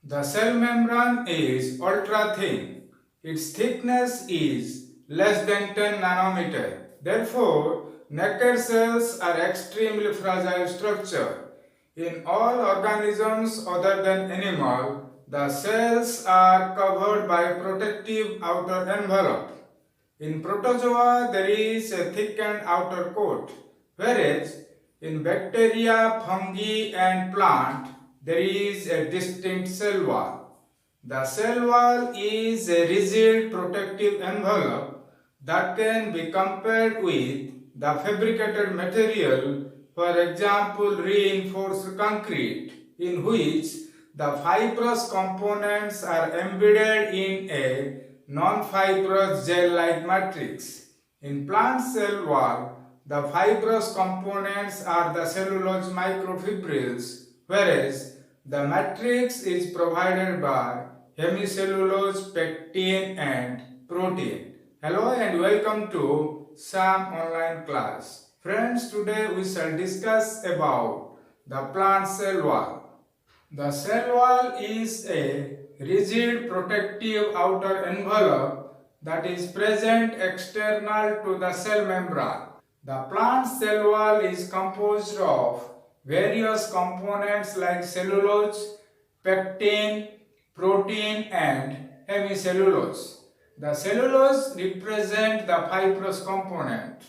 The cell membrane is ultra thin. Its thickness is less than 10 nanometer. Therefore, naked cells are extremely fragile structure. In all organisms other than animal, the cells are covered by a protective outer envelope. In protozoa, there is a thickened outer coat, whereas in bacteria, fungi and plant, there is a distinct cell wall. The cell wall is a rigid protective envelope that can be compared with the fabricated material, for example reinforced concrete, in which the fibrous components are embedded in a non-fibrous gel-like matrix. In plant cell wall, the fibrous components are the cellulose microfibrils, whereas the matrix is provided by hemicellulose, pectin and protein. Hello and welcome to SAM online class. Friends, today we shall discuss about the plant cell wall. The cell wall is a rigid protective outer envelope that is present external to the cell membrane. The plant cell wall is composed of various components like cellulose, pectin, protein and hemicellulose. The cellulose represent the fibrous component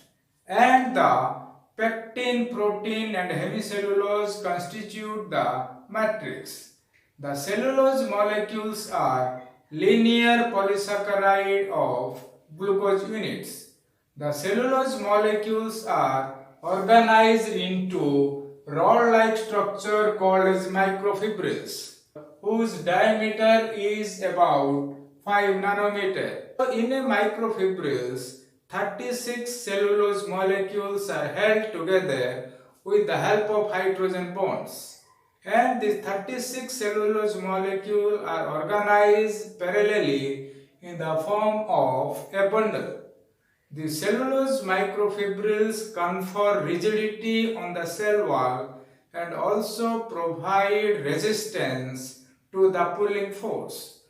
and the pectin, protein and hemicellulose constitute the matrix. The cellulose molecules are linear polysaccharide of glucose units. The cellulose molecules are organized into rod-like structure called as microfibrils, whose diameter is about 5 nanometer. So in a microfibrils, 36 cellulose molecules are held together with the help of hydrogen bonds. And these 36 cellulose molecules are organized parallelly in the form of a bundle. The cellulose microfibrils confer rigidity on the cell wall and also provide resistance to the pulling force.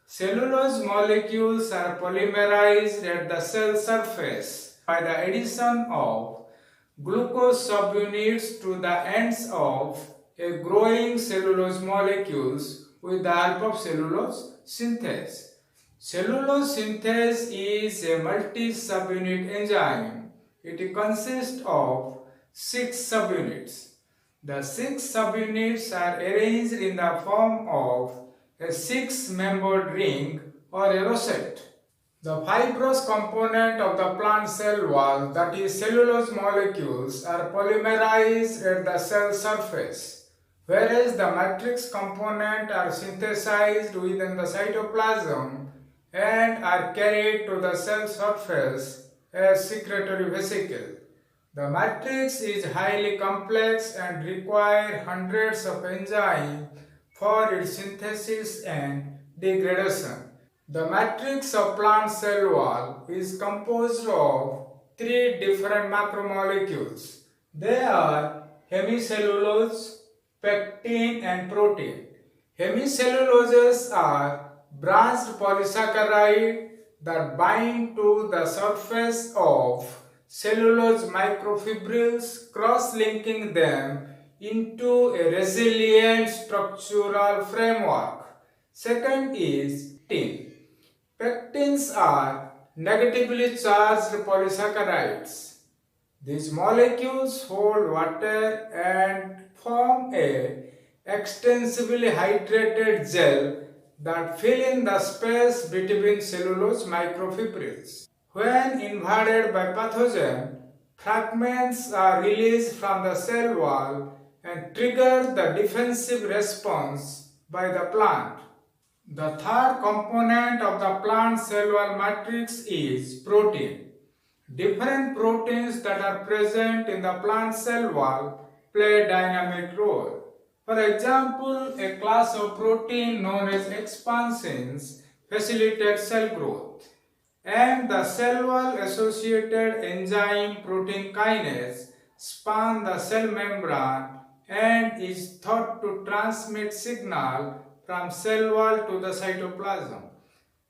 Cellulose molecules are polymerized at the cell surface by the addition of glucose subunits to the ends of a growing cellulose molecules with the help of cellulose synthase. Cellulose synthase is a multi-subunit enzyme. It consists of 6 subunits. The 6 subunits are arranged in the form of a 6-membered ring or a rosette. The fibrous component of the plant cell wall, that is cellulose molecules, are polymerized at the cell surface, whereas the matrix component are synthesized within the cytoplasm and are carried to the cell surface as secretory vesicle. The matrix is highly complex and requires hundreds of enzymes for its synthesis and degradation. The matrix of plant cell wall is composed of 3 different macromolecules. They are hemicellulose, pectin and protein. Hemicelluloses are branched polysaccharide that bind to the surface of cellulose microfibrils, cross-linking them into a resilient structural framework. Second is pectin. Pectins are negatively charged polysaccharides. These molecules hold water and form a extensively hydrated gel that fill in the space between cellulose microfibrils. When invaded by pathogen, fragments are released from the cell wall and trigger the defensive response by the plant. The third component of the plant cell wall matrix is protein. Different proteins that are present in the plant cell wall play a dynamic role. For example, a class of protein known as expansins facilitate cell growth, and the cell wall associated enzyme protein kinase span the cell membrane and is thought to transmit signal from cell wall to the cytoplasm.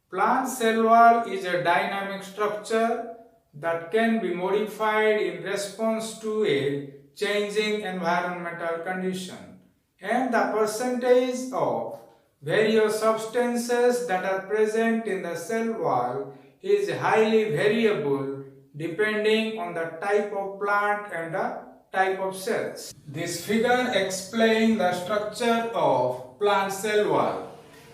Plant cell wall is a dynamic structure that can be modified in response to a changing environmental condition, and the percentage of various substances that are present in the cell wall is highly variable depending on the type of plant and the type of cells. This figure explains the structure of plant cell wall.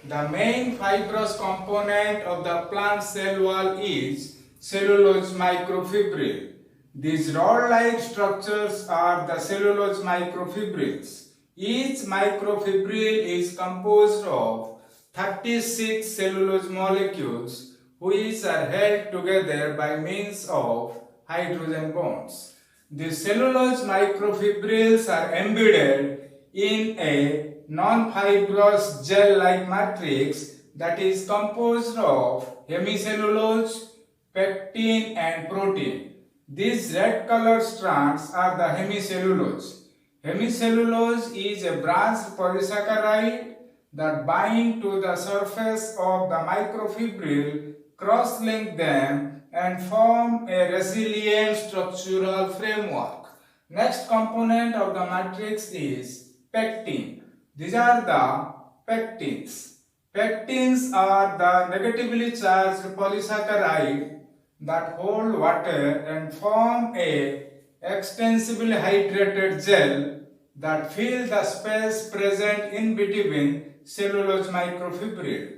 The main fibrous component of the plant cell wall is cellulose microfibril. These rod-like structures are the cellulose microfibrils. Each microfibril is composed of 36 cellulose molecules which are held together by means of hydrogen bonds. The cellulose microfibrils are embedded in a non-fibrous gel-like matrix that is composed of hemicellulose, pectin and protein. These red colored strands are the hemicellulose. Hemicellulose is a branched polysaccharide that bind to the surface of the microfibril, cross-link them and form a resilient structural framework. Next component of the matrix is pectin. These are the pectins. Pectins are the negatively charged polysaccharide that hold water and form a extensively hydrated gel that fill the space present in between cellulose microfibril.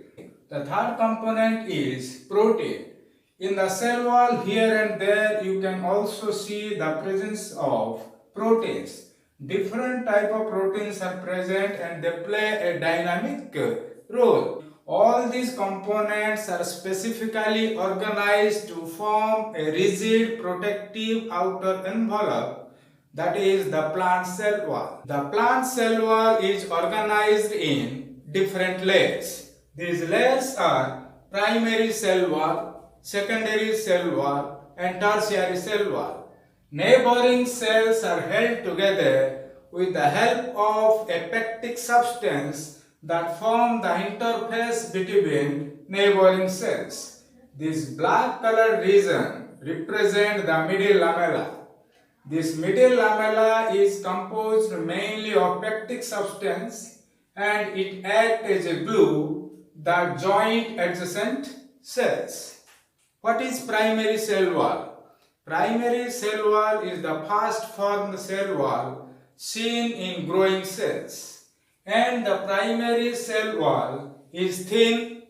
The third component is protein. In the cell wall here and there you can also see the presence of proteins. Different type of proteins are present and they play a dynamic role. All these components are specifically organized to form a rigid protective outer envelope, that is the plant cell wall. The plant cell wall is organized in different layers. These layers are primary cell wall, secondary cell wall and tertiary cell wall. Neighboring cells are held together with the help of a pectic substance that form the interface between neighboring cells. This black colored region represents the middle lamella. This middle lamella is composed mainly of pectic substance and it acts as a glue that joins adjacent cells. What is primary cell wall? Primary cell wall is the first formed cell wall seen in growing cells, and the primary cell wall is thin,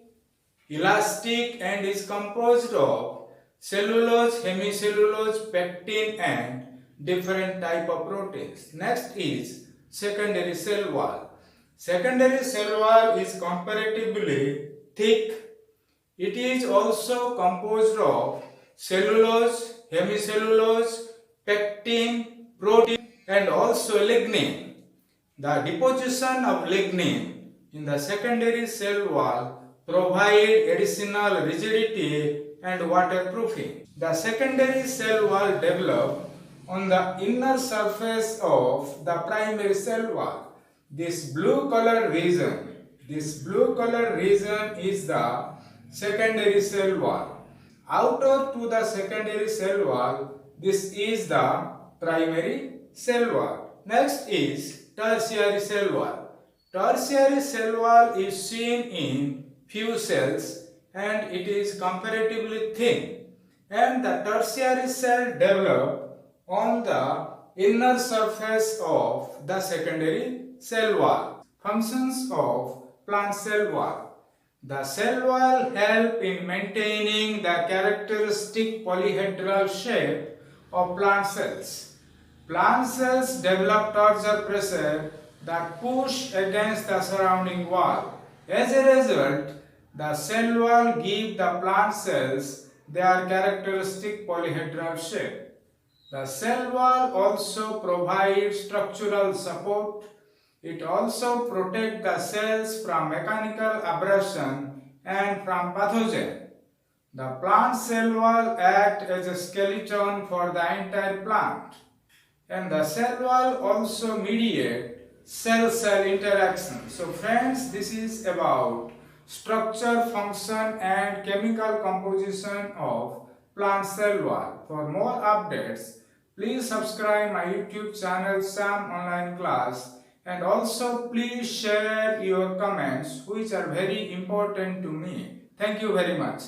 elastic and is composed of cellulose, hemicellulose, pectin and different type of proteins. Next is secondary cell wall. Secondary cell wall is comparatively thick. It is also composed of cellulose, hemicellulose, pectin, protein and also lignin. The deposition of lignin in the secondary cell wall provide additional rigidity and waterproofing. The secondary cell wall develop on the inner surface of the primary cell wall. This blue colored region is the secondary cell wall. Outer to the secondary cell wall, this is the primary cell wall. Next is tertiary cell wall. Tertiary cell wall is seen in few cells and it is comparatively thin, and the tertiary cell develop on the inner surface of the secondary cell wall. Functions of plant cell wall. The cell wall help in maintaining the characteristic polyhedral shape of plant cells. Plant cells develop torsion pressure that push against the surrounding wall. As a result, the cell wall gives the plant cells their characteristic polyhedral shape. The cell wall also provides structural support. It also protects the cells from mechanical abrasion and from pathogen. The plant cell wall acts as a skeleton for the entire plant, and the cell wall also mediates cell-cell interaction. So friends, this is about structure, function and chemical composition of plant cell wall. For more updates, please subscribe my YouTube channel Sam Online Class, and also please share your comments which are very important to me. Thank you very much.